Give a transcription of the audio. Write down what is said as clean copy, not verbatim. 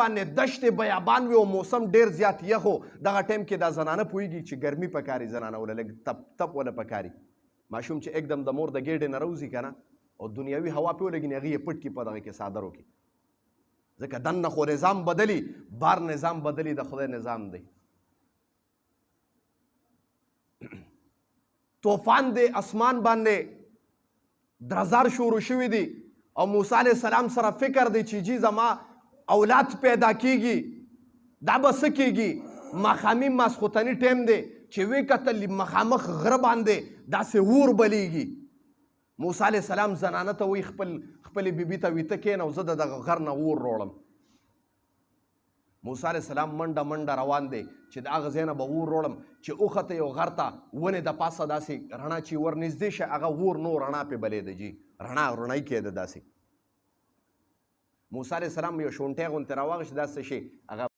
باندې دشت بیابان وي او موسم ډیر زیات یخ و دغه ټایم کې دا زنانه پوهېږي چې ګرمي پکاري زنانه وله لږ تپ وله پکاري ماشوم چې एकदम د مور د ګېډې نه راوځي که نه او دنیاوي هوا پې ولګي نو هغې یې پټ کړي په دغه کې څادرو کې ځکه دننه خو نظام بدلي بار نظام بدلي د خدای نظام دی طوفان دی اسمان باندې درزار شروع شوي دي او موسی علیه السلام سره فکر دی چې جی زما اولاد پیدا کیږي دا به څه کیږي ماښامي ماسخوتني ټایم دی چې وی کتل مخامخ غره باندې داسې اور بلیږي موسی علیه السلام زنانه ته وایي خپلې بیبي ته وي ته کښېنه او زه د دغه غر نه اور روړم موسی علیه السلام منډه روان دی چې د هغه ځای نه به اور روړم چې اوخته یو غر ته ونې د پاسه داسې رڼا چې ور نږدې شه هغه اور نو رڼا پې بلېده جي رڼایي کېده داسې موسی علیه السلام یو شونټی غوندې راواغېست دا څه شی هغه